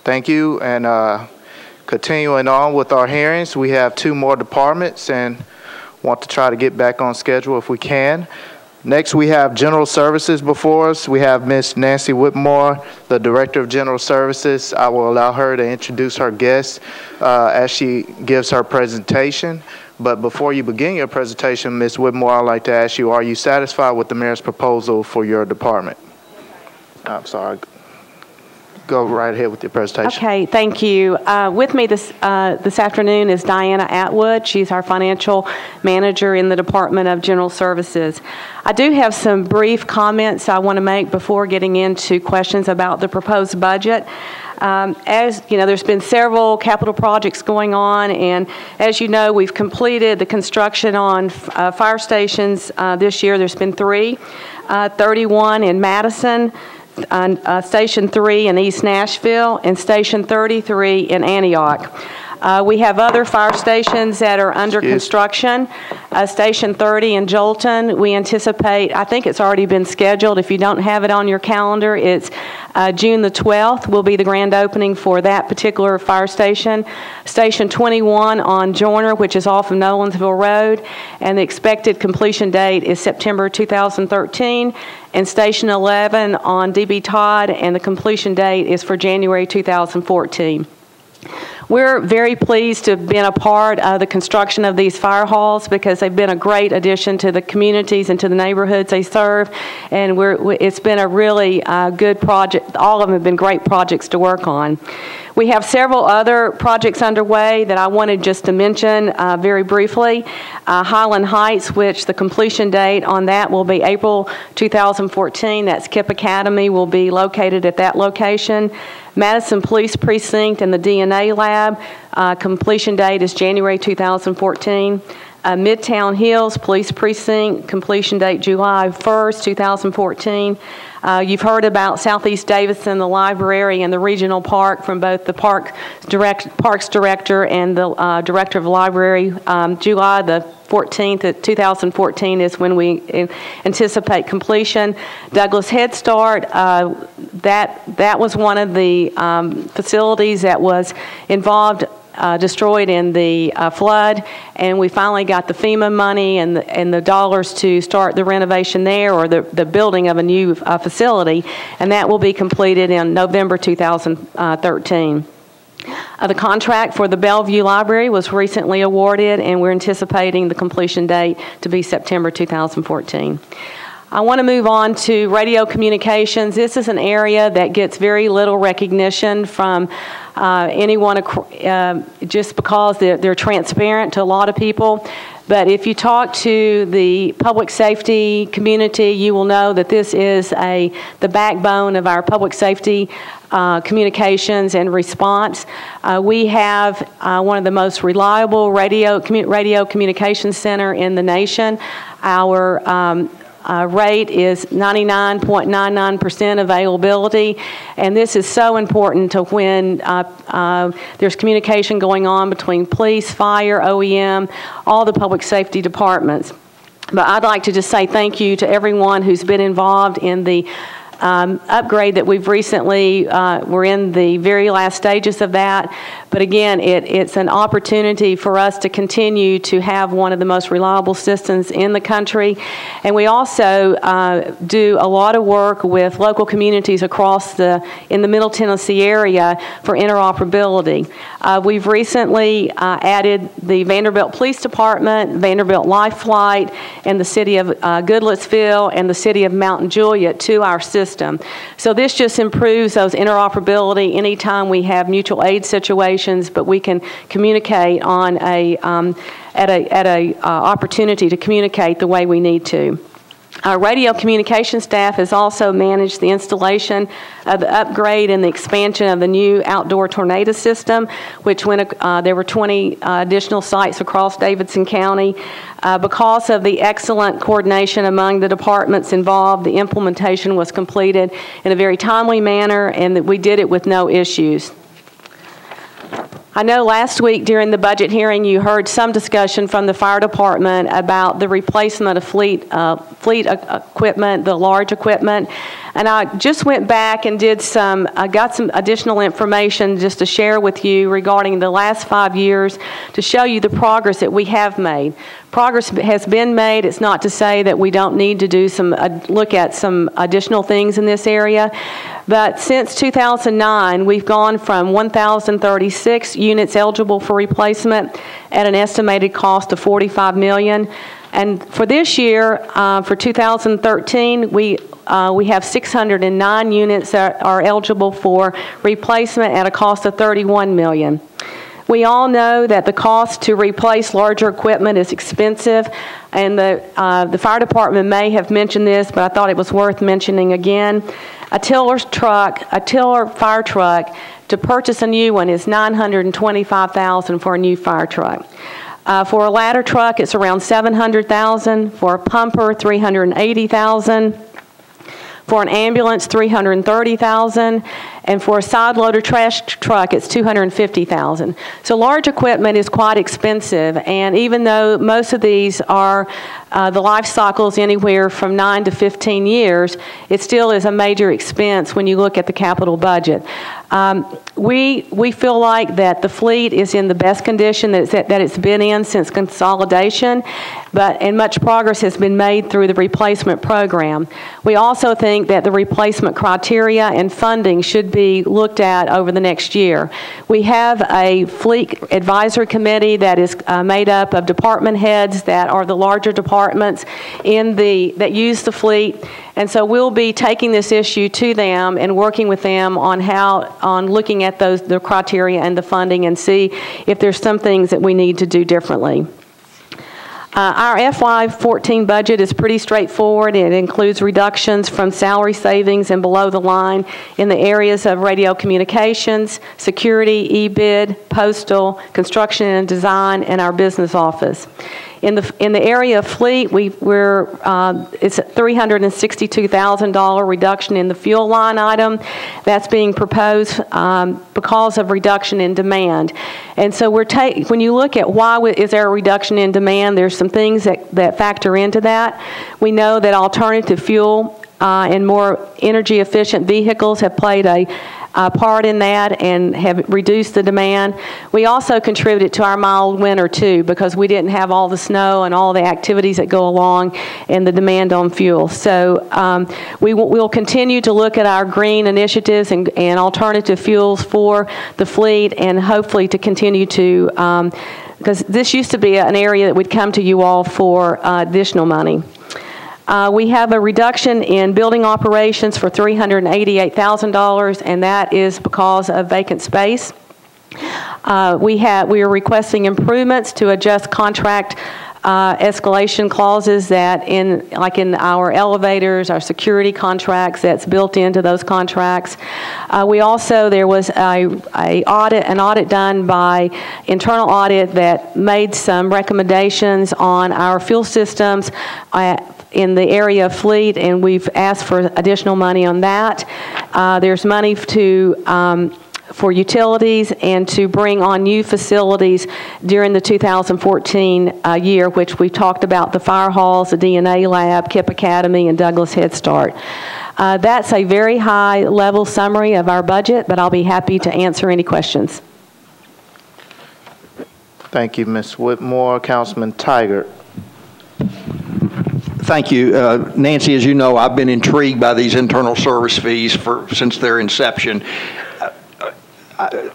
Thank you. And continuing on with our hearings, we have two more departments and want to try to get back on schedule if we can. Next, we have General Services before us. We have Ms. Nancy Whitmore, the Director of General Services. I will allow her to introduce her guests as she gives her presentation. But before you begin your presentation, Ms. Whitmore, I'd like to ask you, are you satisfied with the mayor's proposal for your department? I'm sorry. Go right ahead with your presentation. Okay, thank you. With me this afternoon is Diana Atwood. She's our financial manager in the Department of General Services. I do have some brief comments I want to make before getting into questions about the proposed budget. As you know, there's been several capital projects going on, and as you know, we've completed the construction on fire stations this year. There's been 3, 31 in Madison, Station 3 in East Nashville, and Station 33 in Antioch. We have other fire stations that are under construction. Station 30 in Jolton, we anticipate, I think it's already been scheduled. If you don't have it on your calendar, it's June the 12th will be the grand opening for that particular fire station. Station 21 on Joyner, which is off of Nolensville Road, and the expected completion date is September 2013. And Station 11 on DB Todd, and the completion date is for January 2014. We're very pleased to have been a part of the construction of these fire halls because they've been a great addition to the communities and to the neighborhoods they serve. And it's been a really good project. All of them have been great projects to work on. We have several other projects underway that I wanted just to mention very briefly. Highland Heights, which the completion date on that will be April 2014. That's KIPP Academy will be located at that location. Madison Police Precinct and the DNA Lab, completion date is January 2014. Midtown Hills Police Precinct, completion date July 1st, 2014. You've heard about Southeast Davidson, the library, and the regional park from both the Parks Director and the Director of the Library. July the 14th, 2014 is when we anticipate completion. Douglas Head Start, that was one of the facilities that was involved destroyed in the flood, and we finally got the FEMA money and the dollars to start the renovation there, or the building of a new facility, and that will be completed in November 2013. The contract for the Bellevue Library was recently awarded, and we're anticipating the completion date to be September 2014. I want to move on to radio communications. This is an area that gets very little recognition from anyone, just because they're transparent to a lot of people. But if you talk to the public safety community, you will know that this is the backbone of our public safety communications and response. We have one of the most reliable radio communications center in the nation. Our rate is 99.99% availability, and this is so important to when there's communication going on between police, fire, OEM, all the public safety departments. But I'd like to just say thank you to everyone who's been involved in the upgrade that we've recently, we're in the very last stages of that. But again, it's an opportunity for us to continue to have one of the most reliable systems in the country. And we also do a lot of work with local communities across in the Middle Tennessee area for interoperability. We've recently added the Vanderbilt Police Department, Vanderbilt Life Flight, and the city of Goodlettsville and the city of Mount Juliet to our system. So this just improves those interoperability anytime we have mutual aid situations, but we can communicate on at a opportunity to communicate the way we need to. Our radio communication staff has also managed the installation of the upgrade and the expansion of the new outdoor tornado system, which there were 20 additional sites across Davidson County. Because of the excellent coordination among the departments involved, the implementation was completed in a very timely manner, and that we did it with no issues. I know last week during the budget hearing you heard some discussion from the fire department about the replacement of fleet equipment, the large equipment. And I just went back and got some additional information just to share with you regarding the last 5 years to show you the progress that we have made. Progress has been made. It's not to say that we don't need to do look at some additional things in this area. But since 2009, we've gone from 1,036 units eligible for replacement at an estimated cost of $45 million. And for this year, for 2013, we have 609 units that are eligible for replacement at a cost of $31 million. We all know that the cost to replace larger equipment is expensive, and the fire department may have mentioned this, but I thought it was worth mentioning again. A tiller fire truck, to purchase a new one is $925,000 for a new fire truck. For a ladder truck, it's around $700,000. For a pumper, $380,000. For an ambulance, $330,000, and for a side loader trash truck, it's $250,000. So large equipment is quite expensive, and even though most of these are the life cycles anywhere from 9 to 15 years, it still is a major expense when you look at the capital budget. We feel like that the fleet is in the best condition that it's been in since consolidation, and much progress has been made through the replacement program. We also think that the replacement criteria and funding should be looked at over the next year. We have a fleet advisory committee that is made up of department heads that are the larger departments that use the fleet, and so we'll be taking this issue to them and working with them on looking at the criteria and the funding and see if there's some things that we need to do differently. Our FY14 budget is pretty straightforward. It includes reductions from salary savings and below the line in the areas of radio communications, security, e-bid, postal, construction and design, and our business office. In the area of fleet, it's a $362,000 reduction in the fuel line item. That's being proposed because of reduction in demand. And so when you look at why is there a reduction in demand, there's some things that factor into that. We know that alternative fuel and more energy efficient vehicles have played a part in that and have reduced the demand. We also contributed to our mild winter too, because we didn't have all the snow and all the activities that go along and the demand on fuel. So we'll continue to look at our green initiatives and alternative fuels for the fleet, and hopefully to continue to, because this used to be an area that would come to you all for additional money. We have a reduction in building operations for $388,000, and that is because of vacant space. We are requesting improvements to adjust contract escalation clauses that like in our elevators, our security contracts, that's built into those contracts. There was an audit done by internal audit that made some recommendations on our fuel systems in the area of fleet, and we've asked for additional money on that. There's money for utilities and to bring on new facilities during the 2014 year, which we've talked about: the fire halls, the DNA lab, KIPP Academy, and Douglas Head Start. That's a very high-level summary of our budget, but I'll be happy to answer any questions. Thank you, Ms. Whitmore. Councilman Tiger. Thank you. Nancy, as you know, I've been intrigued by these internal service fees since their inception.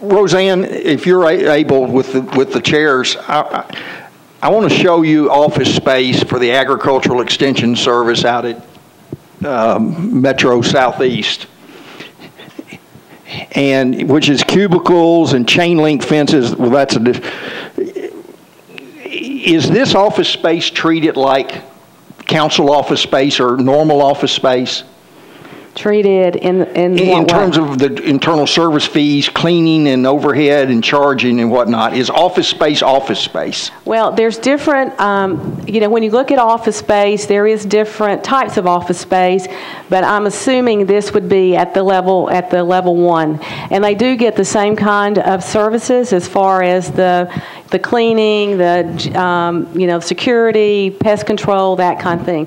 Roseanne, if you're able with the chairs, I want to show you office space for the Agricultural Extension Service out at Metro Southeast, and which is cubicles and chain link fences. Well, is this office space treated like council office space or normal office space? Treated in terms of the internal service fees, cleaning and overhead and charging and whatnot? Is office space office space? Well, there's different, when you look at office space, there is different types of office space, but I'm assuming this would be at the level 1. And they do get the same kind of services as far as the cleaning, the security, pest control, that kind of thing.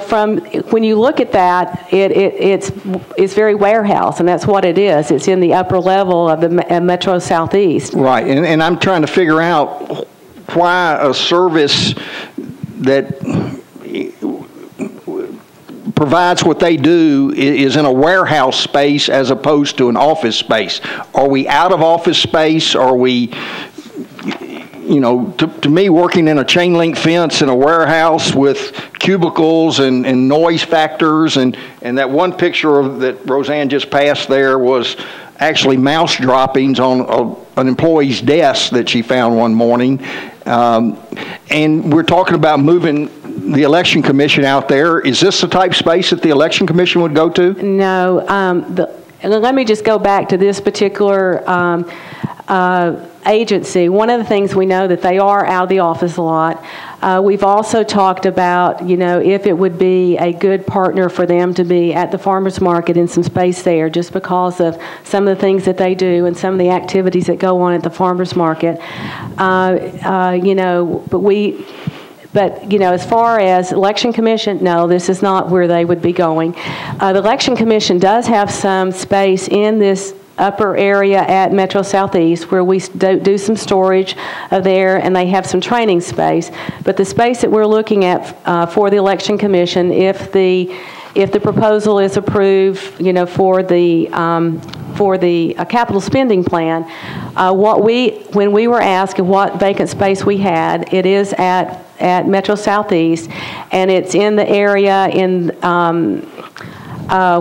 From when you look at that, it's very warehouse, and that's what it is. It's in the upper level of the Metro Southeast. Right, and I'm trying to figure out why a service that provides what they do is in a warehouse space as opposed to an office space. Are we out of office space? Are we, to me, working in a chain link fence in a warehouse with cubicles and noise factors, and that one picture that Roseanne just passed there was actually mouse droppings on an employee's desk that she found one morning. And we're talking about moving the election commission out there. Is this the type of space that the election commission would go to? No. Let me just go back to this particular agency. One of the things we know that they are out of the office a lot. We've also talked about, if it would be a good partner for them to be at the farmers market in some space there, just because of some of the things that they do and some of the activities that go on at the farmers market. But as far as election commission, no, this is not where they would be going. The election commission does have some space in this upper area at Metro Southeast where we do some storage there, and they have some training space. But the space that we're looking at for the election commission, if the proposal is approved, for the capital spending plan, when we were asked what vacant space we had, it is at Metro Southeast, and it's in the area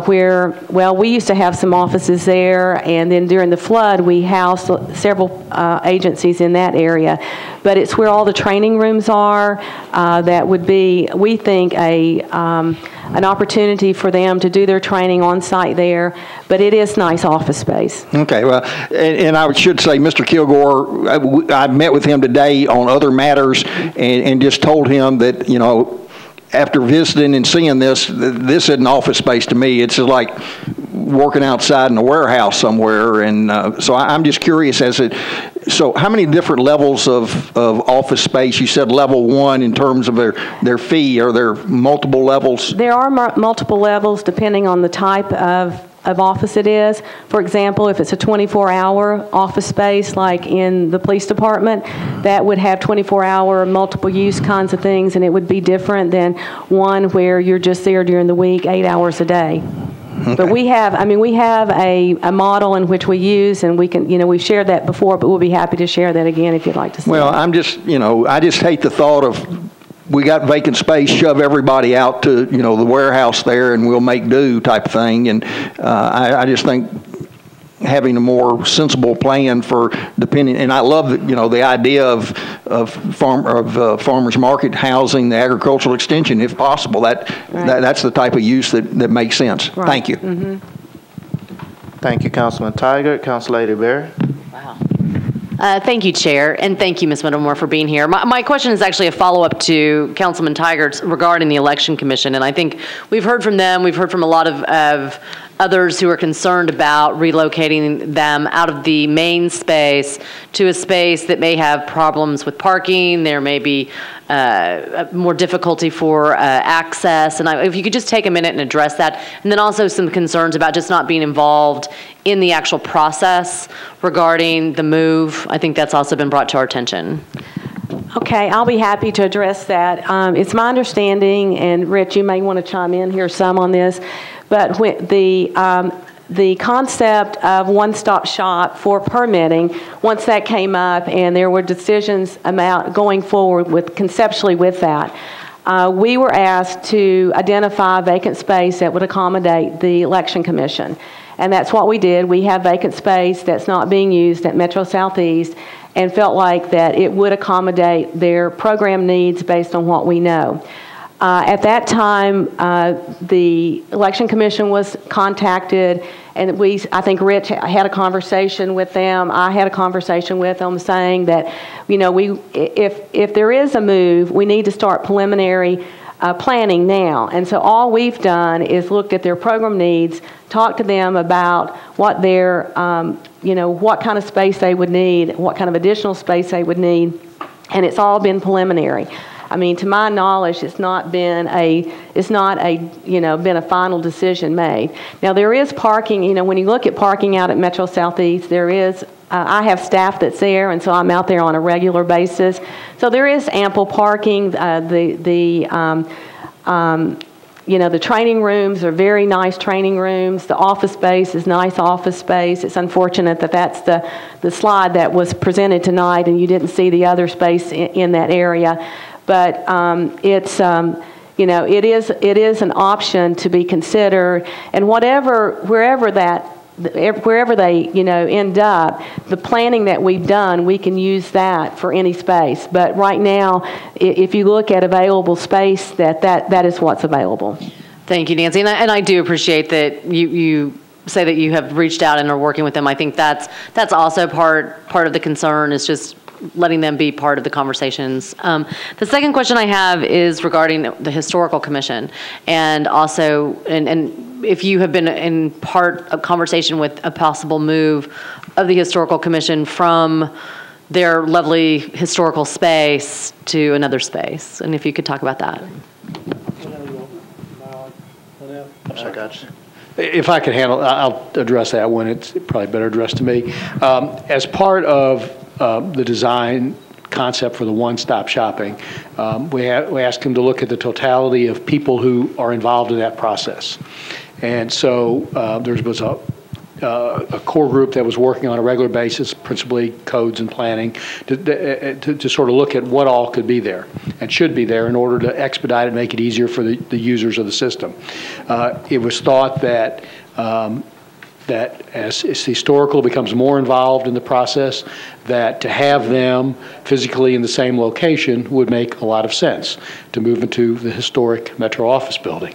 where, we used to have some offices there, and then during the flood, we housed several agencies in that area. But it's where all the training rooms are. That would be, we think, an opportunity for them to do their training on site there. But it is nice office space. Okay, well, and I should say, Mr. Kilgore, I met with him today on other matters, and just told him that, after visiting and seeing this isn't office space to me. It's just like working outside in a warehouse somewhere. And so I'm just curious so how many different levels of office space? You said level 1 in terms of their fee. Are there multiple levels? There are multiple levels depending on the type of office it is. For example, if it's a 24-hour office space like in the police department, that would have 24-hour multiple use kinds of things, and it would be different than one where you're just there during the week 8 hours a day. Okay. But we have a model in which we use, and we can, we've shared that before, but we'll be happy to share that again if you'd like to see. Well, I'm just, I just hate the thought of, we got vacant space, shove everybody out to, the warehouse there, and we'll make do type of thing. And I just think having a more sensible plan for depending, and I love the idea of farmers market housing, the agricultural extension, if possible. That's the type of use that makes sense. Right. Thank you. Mm-hmm. Thank you, Councilman Tiger. Council Lady Berry. Wow. Thank you, Chair, and thank you, Ms. Middlemore, for being here. My question is actually a follow-up to Councilman Tiger's regarding the Election Commission, and I think we've heard from them, we've heard from a lot of others who are concerned about relocating them out of the main space to a space that may have problems with parking. There may be more difficulty for access. And if you could just take a minute and address that. And then also some concerns about just not being involved in the actual process regarding the move. I think that's also been brought to our attention. Okay, I'll be happy to address that. It's my understanding, and Rich, you may want to chime in here some on this, but when the concept of one-stop shop for permitting, once that came up and there were decisions about going forward conceptually with that, we were asked to identify vacant space that would accommodate the Election Commission. And that's what we did. We have vacant space that's not being used at Metro Southeast, and felt like that it would accommodate their program needs based on what we know. At that time, the Election Commission was contacted, and I think Rich had a conversation with them. I had a conversation with them saying that, if there is a move, we need to start preliminary planning now. And so all we've done is looked at their program needs, talked to them about what their, what kind of space they would need, what kind of additional space they would need, and it's all been preliminary. I mean, to my knowledge, it's not been a final decision made. Now, there is parking. When you look at parking out at Metro Southeast, there is. I have staff that's there, and so I'm out there on a regular basis. So there is ample parking. The training rooms are very nice training rooms. The office space is nice office space. It's unfortunate that that's the slide that was presented tonight, and you didn't see the other space in that area. But it is an option to be considered, and wherever they end up, the planning that we've done, we can use that for any space. But right now, if you look at available space, that is what's available. Thank you, Nancy, and I do appreciate that you say that you have reached out and are working with them. I think that's also part of the concern, is just letting them be part of the conversations. The second question I have is regarding the Historical Commission, and also, and if you have been in part of conversation with a possible move of the Historical Commission from their lovely historical space to another space, and if you could talk about that. If I could handle, I'll address that one. It's probably better addressed to me. As part of the design concept for the one-stop shopping, we asked them to look at the totality of people who are involved in that process. And so there was a core group that was working on a regular basis, principally codes and planning, to sort of look at what all could be there and should be there in order to expedite it, make it easier for the users of the system. It was thought that that as historical becomes more involved in the process, that to have them physically in the same location would make a lot of sense to move into the historic Metro office building.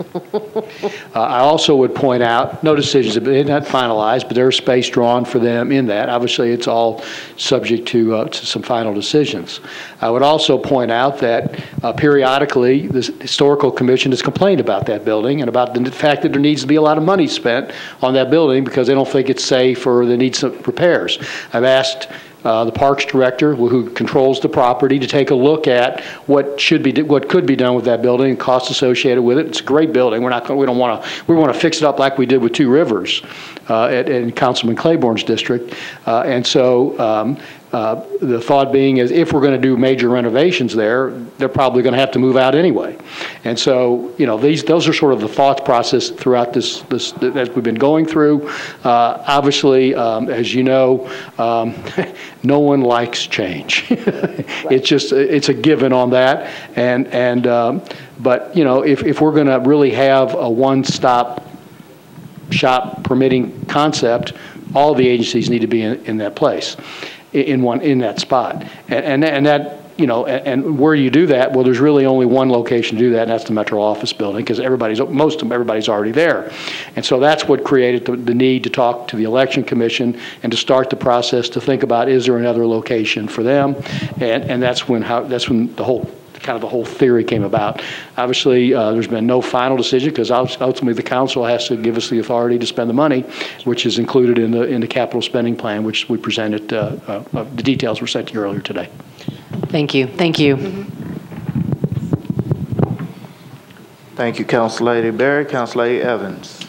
I also would point out, no decisions have been not finalized, but there's space drawn for them in that. Obviously, it's all subject to some final decisions. I would also point out that periodically, the Historical Commission has complained about that building and about the fact that there needs to be a lot of money spent on that building because they don't think it's safe or they need some repairs. I've asked the Parks Director, who controls the property, to take a look at what could be done with that building and costs associated with it. It's a great building. We want to fix it up like we did with Two Rivers in Councilman Claiborne's district, and so. The thought being is if we're going to do major renovations there, they're probably going to have to move out anyway. And so, those are sort of the thought process throughout this that we've been going through. Obviously, as you know, no one likes change. It's a given on that. But if we're going to really have a one-stop shop permitting concept, all the agencies need to be in that place. In that spot, and that and where you do that, well, there's really only one location to do that, and that's the Metro office building, because everybody's already there, and so that's what created the need to talk to the Election Commission and to start the process to think about, is there another location for them, and that's when the whole theory came about. Obviously, there's been no final decision because ultimately the council has to give us the authority to spend the money, which is included in the capital spending plan, which we presented. The details were sent to you earlier today. Thank you. Thank you. Thank you, Council Lady Berry. Council Lady Evans.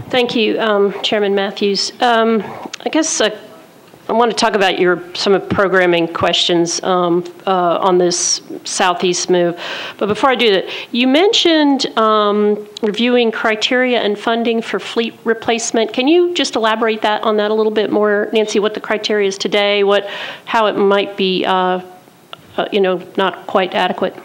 Thank you, Chairman Matthews. I guess I want to talk about some of programming questions on this Southeast move. But before I do that, you mentioned reviewing criteria and funding for fleet replacement. Can you just elaborate on that a little bit more, Nancy, what the criteria is today, how it might be not quite adequate?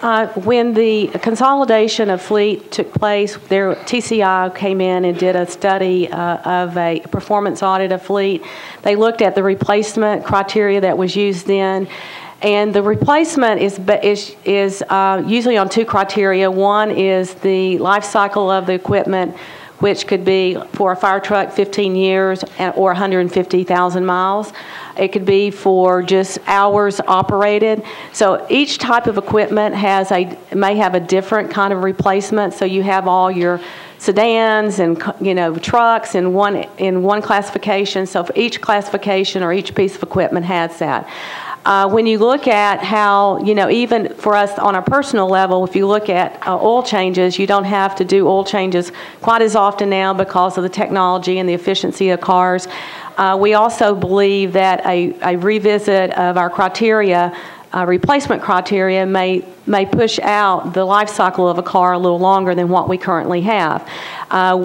When the consolidation of fleet took place, TCI came in and did a study of a performance audit of fleet. They looked at the replacement criteria that was used then, and the replacement is usually on two criteria. One is the life cycle of the equipment, which could be for a fire truck 15 years or 150,000 miles. It could be for just hours operated. So each type of equipment may have a different kind of replacement. So you have all your sedans and trucks in one classification. So for each classification or each piece of equipment has that. When you look at how, even for us on a personal level, if you look at oil changes, you don't have to do oil changes quite as often now because of the technology and the efficiency of cars. We also believe that a revisit of our criteria, replacement criteria, may push out the life cycle of a car a little longer than what we currently have.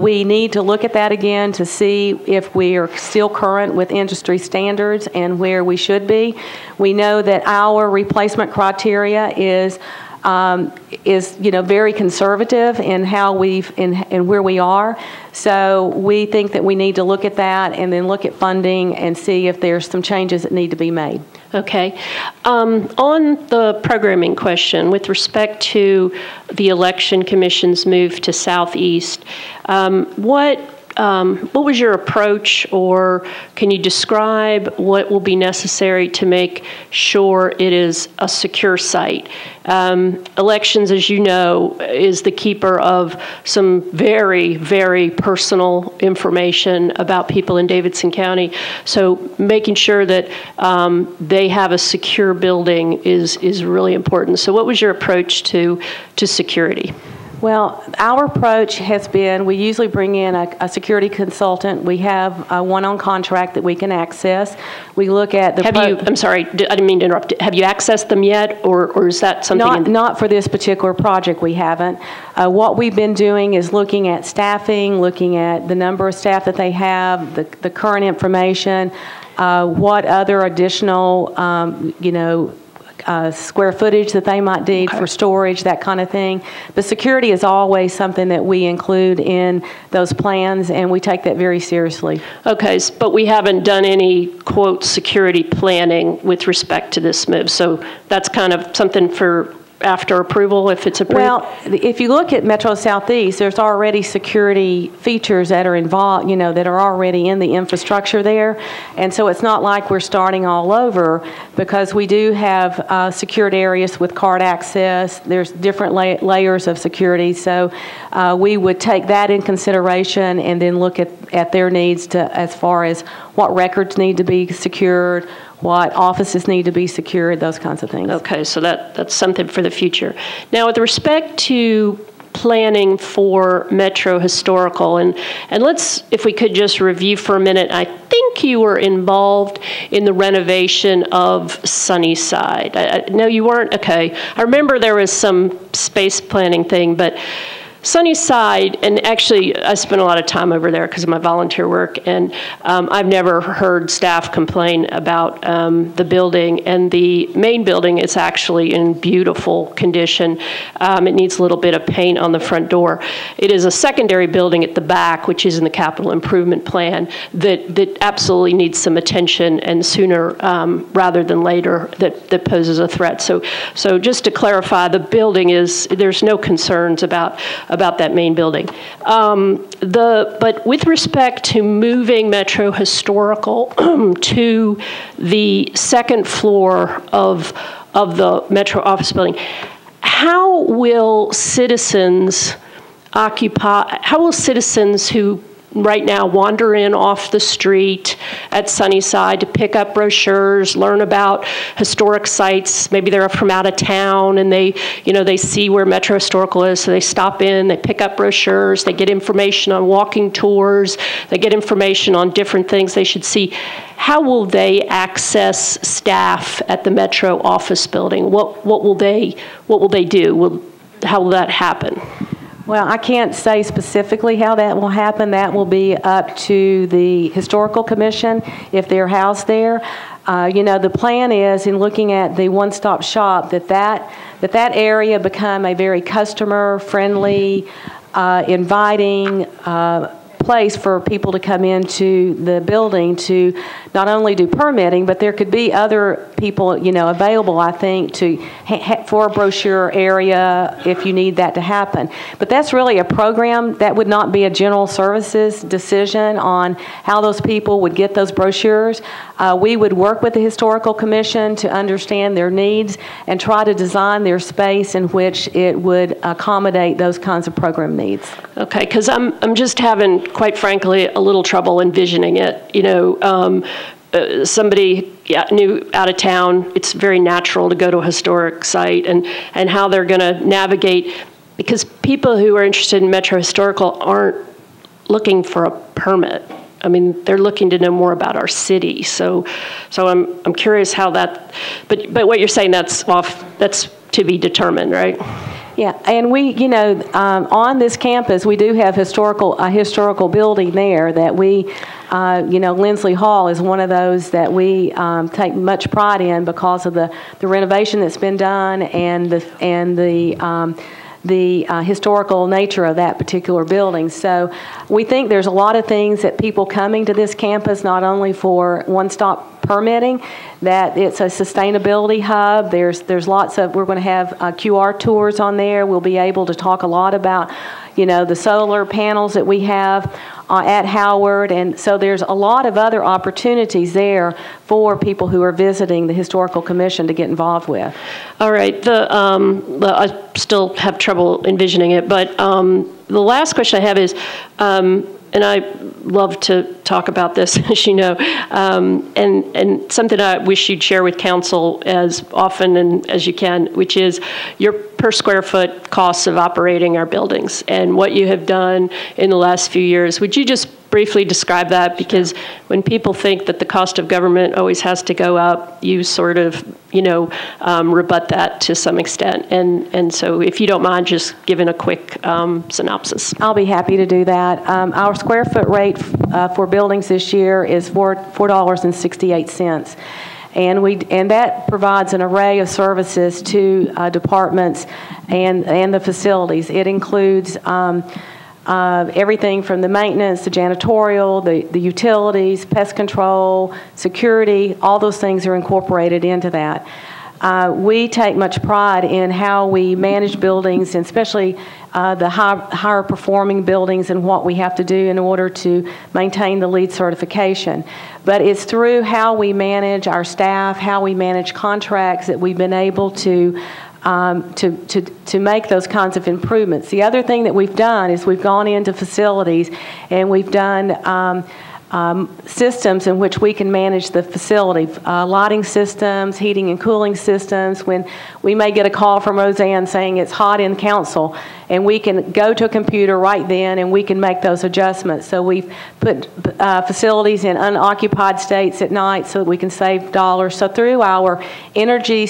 We need to look at that again to see if we are still current with industry standards and where we should be. We know that our replacement criteria is very conservative in how in where we are. So we think that we need to look at that and then look at funding and see if there's some changes that need to be made. Okay. On the programming question, with respect to the Election Commission's move to Southeast, what was your approach, or can you describe what will be necessary to make sure it is a secure site? Elections, as you know, is the keeper of some very, very personal information about people in Davidson County. So making sure that they have a secure building is really important. So what was your approach to security? Well, our approach has been, we usually bring in a security consultant. We have one on contract that we can access. We look at the... I'm sorry, I didn't mean to interrupt. Have you accessed them yet, or is that something... Not for this particular project, we haven't. What we've been doing is looking at staffing, looking at the number of staff that they have, the current information, what other additional, square footage that they might need for storage, that kind of thing. But security is always something that we include in those plans, and we take that very seriously. Okay, but we haven't done any, quote, security planning with respect to this move. So that's kind of something for after approval, if it's approved? Well, if you look at Metro Southeast, there's already security features that are involved, that are already in the infrastructure there. And so it's not like we're starting all over, because we do have secured areas with card access. There's different layers of security. So we would take that in consideration and then look at their needs as far as what records need to be secured, what offices need to be secured, those kinds of things. Okay, so that's something for the future. Now, with respect to planning for Metro Historical, and let's, if we could just review for a minute, I think you were involved in the renovation of Sunnyside. No, you weren't? Okay. I remember there was some space planning thing, but Sunnyside, and actually I spent a lot of time over there because of my volunteer work, and I've never heard staff complain about the building, and the main building is actually in beautiful condition. It needs a little bit of paint on the front door. It is a secondary building at the back, which is in the capital improvement plan, that absolutely needs some attention, and sooner rather than later, that poses a threat. So just to clarify, the building there's no concerns about that main building. But with respect to moving Metro Historical to the second floor of the Metro office building, how will citizens who right now wander in off the street at Sunnyside to pick up brochures, learn about historic sites? Maybe they're from out of town and they see where Metro Historical is, so they stop in, they pick up brochures, they get information on walking tours, they get information on different things they should see. How will they access staff at the Metro office building? What will they do? How will that happen? Well, I can't say specifically how that will happen. That will be up to the Historical Commission if they're housed there. The plan is, in looking at the one-stop shop, that area become a very customer-friendly, inviting place for people to come into the building to not only do permitting, but there could be other people, you know, available, I think, to for a brochure area if you need that to happen. But that's really a program. That would not be a general services decision on how those people would get those brochures. We would work with the Historical Commission to understand their needs and try to design their space in which it would accommodate those kinds of program needs. Okay, because I'm just having, quite frankly, a little trouble envisioning it. You know, somebody new out of town, it's very natural to go to a historic site, and how they're going to navigate, because people who are interested in Metro Historical aren't looking for a permit. I mean, they're looking to know more about our city. So I'm curious how that. But what you're saying, that's to be determined, right? Yeah, and we, you know, on this campus, we do have a historical building there that we, you know, Lindsley Hall is one of those that we take much pride in because of the renovation that's been done and the historical nature of that particular building. So we think there's a lot of things that people coming to this campus, not only for one-stop permitting, that it's a sustainability hub. There's lots of, we're going to have QR tours on there. We'll be able to talk a lot about, you know, the solar panels that we have at Howard, and so there's a lot of other opportunities there for people who are visiting the Historical Commission to get involved with. All right, I still have trouble envisioning it, but the last question I have is, and I love to talk about this, as you know, and something I wish you'd share with council as often and as you can, which is your per square foot costs of operating our buildings and what you have done in the last few years. Would you just briefly describe that? Because when people think that the cost of government always has to go up, you sort of, you know, rebut that to some extent. And so if you don't mind just giving a quick synopsis. I'll be happy to do that. Our square foot rate for buildings this year is $4.68. And that provides an array of services to departments and the facilities. It includes everything from the maintenance, the janitorial, the utilities, pest control, security, all those things are incorporated into that. We take much pride in how we manage buildings, and especially the higher performing buildings, and what we have to do in order to maintain the LEED certification. But it's through how we manage our staff, how we manage contracts, that we've been able to make those kinds of improvements. The other thing that we've done is we've gone into facilities and we've done systems in which we can manage the facility, lighting systems, heating and cooling systems. When we may get a call from Roseanne saying it's hot in council, and we can go to a computer right then and we can make those adjustments. So we've put facilities in unoccupied states at night so that we can save dollars. So through our energy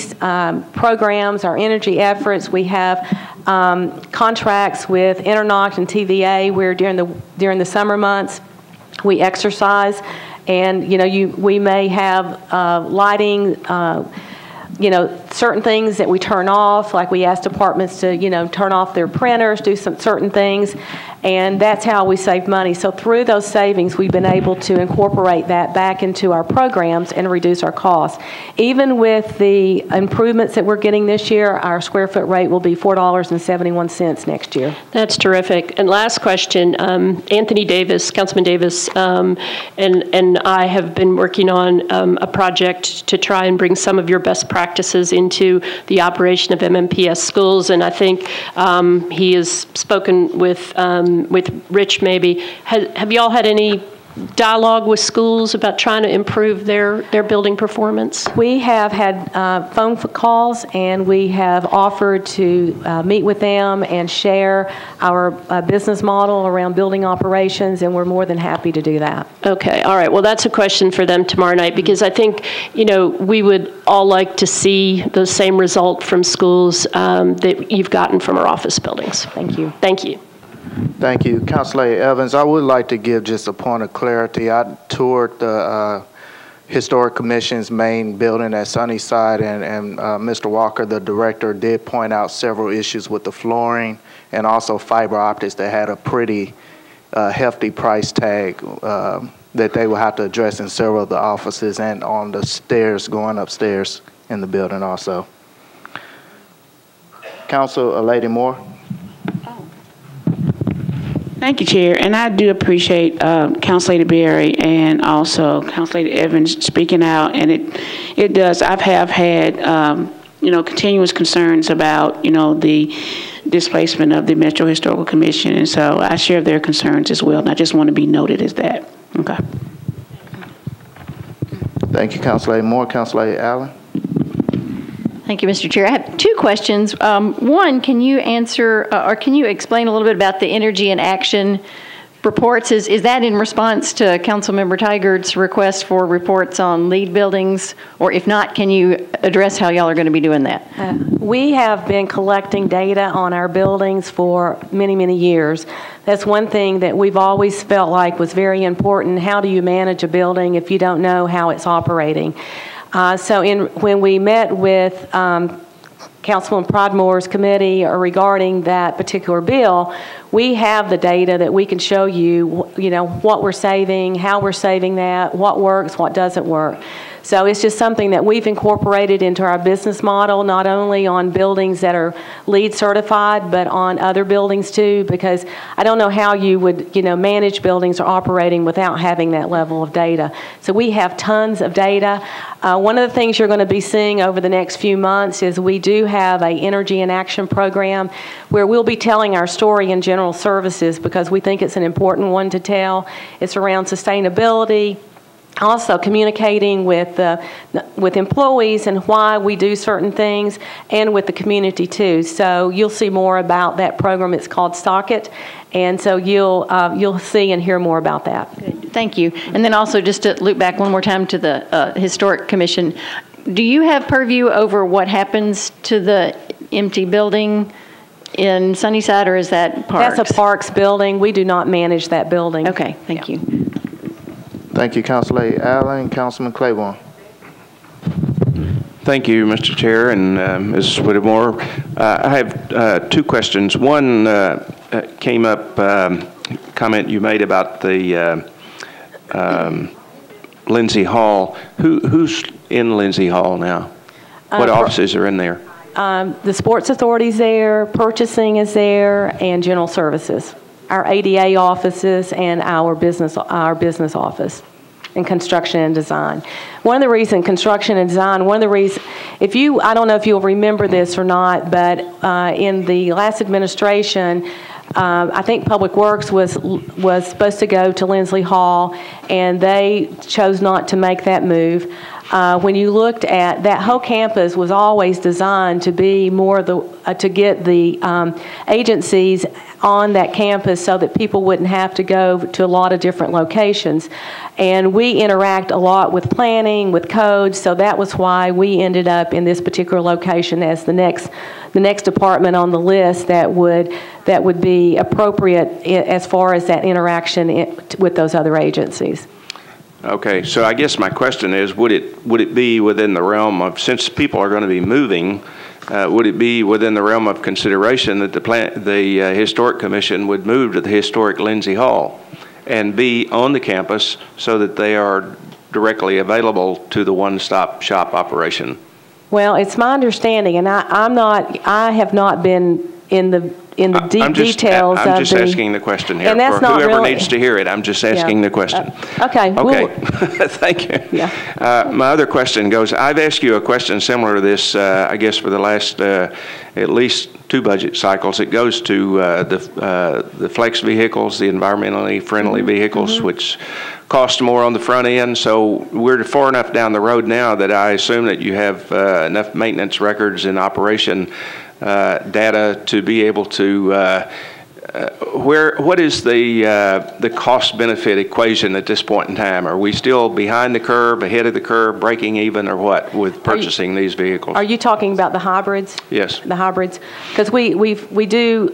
programs, our energy efforts, we have contracts with Internoct and TVA where during the summer months we exercise, and we may have lighting, certain things that we turn off, like we ask departments to turn off their printers, do some certain things, and that's how we save money. So through those savings, we've been able to incorporate that back into our programs and reduce our costs. Even with the improvements that we're getting this year, our square foot rate will be $4.71 next year. That's terrific. And last question, Anthony Davis, Councilman Davis, and I have been working on a project to try and bring some of your best practices into the operation of MMPS schools, and I think he has spoken with Rich maybe. Have you all had any dialogue with schools about trying to improve their building performance? We have had phone calls, and we have offered to meet with them and share our business model around building operations, and we're more than happy to do that. Okay, all right. Well, that's a question for them tomorrow night, because I think, we would all like to see the same result from schools that you've gotten from our office buildings. Thank you. Thank you. Thank you. Councilor Evans, I would like to give just a point of clarity. I toured the Historic Commission's main building at Sunnyside, and Mr. Walker, the director, did point out several issues with the flooring and also fiber optics that had a pretty hefty price tag that they will have to address in several of the offices and on the stairs going upstairs in the building also. Council, Lady Moore. Thank you, Chair. And I do appreciate Council Lady Berry and also Council Lady Evans speaking out. And it does. I have had, continuous concerns about, the displacement of the Metro Historical Commission. And so I share their concerns as well. And I just want to be noted as that. Okay. Thank you, Council Lady Moore. Council Lady Allen. Thank you, Mr. Chair. I have two questions. One, can you answer or can you explain a little bit about the Energy and Action reports? Is that in response to Councilmember Tigard's request for reports on lead buildings? Or if not, can you address how y'all are going to be doing that? We have been collecting data on our buildings for many, many years. That's one thing that we've always felt like was very important. How do you manage a building if you don't know how it's operating? When we met with Councilman Prodmore's committee regarding that particular bill, we have the data that we can show you, what we're saving, how we're saving that, what works, what doesn't work. So it's just something that we've incorporated into our business model, not only on buildings that are LEED certified, but on other buildings too, because I don't know how you would, manage buildings or operating without having that level of data. So we have tons of data. One of the things you're going to be seeing over the next few months is we do have an Energy and Action program where we'll be telling our story in general services because we think it's an important one to tell. It's around sustainability, also communicating with employees and why we do certain things, and with the community too. So you'll see more about that program. It's called Stock It, and so you'll see and hear more about that. Good. Thank you. And then also just to loop back one more time to the Historic Commission, do you have purview over what happens to the empty building in Sunnyside, or is that Parks? That's a Parks building. We do not manage that building. Okay, thank you. Thank you, Council Lady Allen. Councilman Claiborne. Thank you, Mr. Chair and Ms. Whittemore. I have two questions. One came up, comment you made about the Lindsay Hall. Who's in Lindsay Hall now? What offices are in there? The Sports Authority's there, Purchasing is there, and General Services. Our ADA offices and our business office, and construction and design. One of the reasons, construction and design, I don't know if you'll remember this or not, but in the last administration, I think Public Works was supposed to go to Lindsley Hall, and they chose not to make that move. When you looked at that whole campus was always designed to be more to get the agencies on that campus so that people wouldn't have to go to a lot of different locations. And we interact a lot with planning, with codes, so that was why we ended up in this particular location as the next department on the list that would be appropriate as far as that interaction with those other agencies. Okay, so I guess my question is, would it be within the realm of, since people are going to be moving, would it be within the realm of consideration that the Historic Commission would move to the historic Lindsay Hall and be on the campus so that they are directly available to the one-stop shop operation? Well, it's my understanding, and I have not been in the details. I'm just asking the question here. And that's for whoever really, needs to hear it, I'm just asking the question. Okay. Okay. Thank you. Yeah. My other question goes, I've asked you a question similar to this, I guess, for the last at least 2 budget cycles. It goes to the flex vehicles, the environmentally friendly vehicles, which cost more on the front end. So we're far enough down the road now that I assume that you have enough maintenance records in operation data to be able to what is the cost benefit equation at this point in time? Are we still behind the curve, ahead of the curve, breaking even, or what with purchasing these vehicles? Are you talking about the hybrids? Yes. The hybrids, because we do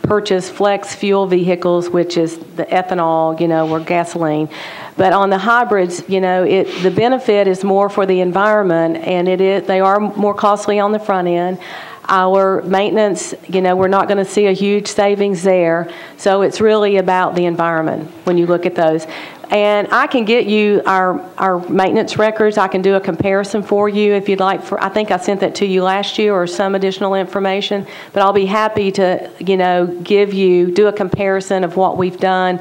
purchase flex fuel vehicles, which is the ethanol, or gasoline. But on the hybrids, the benefit is more for the environment, and they are more costly on the front end. Our maintenance, we're not going to see a huge savings there. So it's really about the environment when you look at those. And I can get you our maintenance records. I can do a comparison for you if you'd like. I think I sent that to you last year or some additional information. But I'll be happy to, do a comparison of what we've done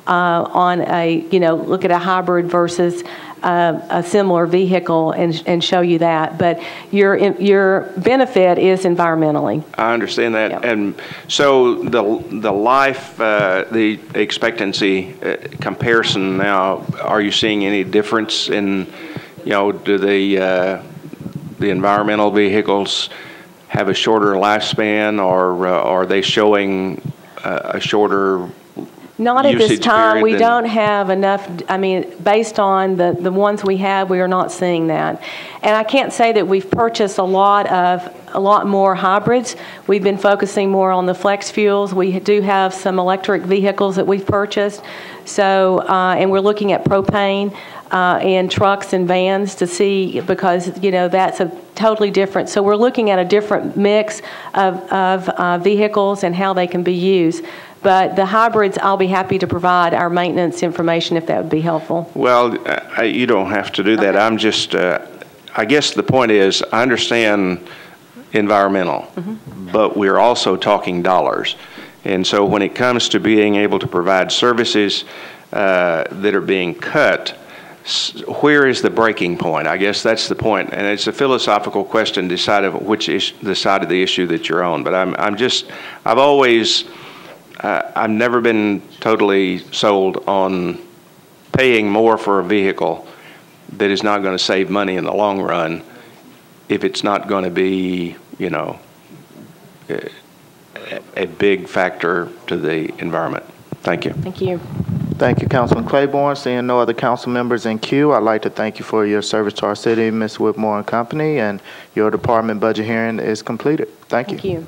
on a, look at a hybrid versus a similar vehicle and show you that. But your benefit is environmentally. I understand that. Yep. And so the life, the expectancy comparison now, are you seeing any difference in, do the environmental vehicles have a shorter lifespan, or are they showing a shorter Not at this time. We than... don't have enough. I mean, based on the ones we have, we are not seeing that. And I can't say that we've purchased a lot more hybrids. We've been focusing more on the flex fuels. We do have some electric vehicles that we've purchased. So, and we're looking at propane in trucks and vans to see, because that's a totally different. So we're looking at a different mix of vehicles and how they can be used. But the hybrids, I'll be happy to provide our maintenance information if that would be helpful. Well, you don't have to do that. Okay. I'm just, I guess the point is, I understand environmental, but we're also talking dollars. And so when it comes to being able to provide services that are being cut, where is the breaking point? I guess that's the point. And it's a philosophical question, decide of the side of the issue that you're on. But I've never been totally sold on paying more for a vehicle that is not going to save money in the long run if it's not going to be, a big factor to the environment. Thank you. Thank you. Thank you, Councilman Claiborne. Seeing no other council members in queue, I'd like to thank you for your service to our city, Ms. Whitmore and Company, and your department budget hearing is completed. Thank you. Thank you.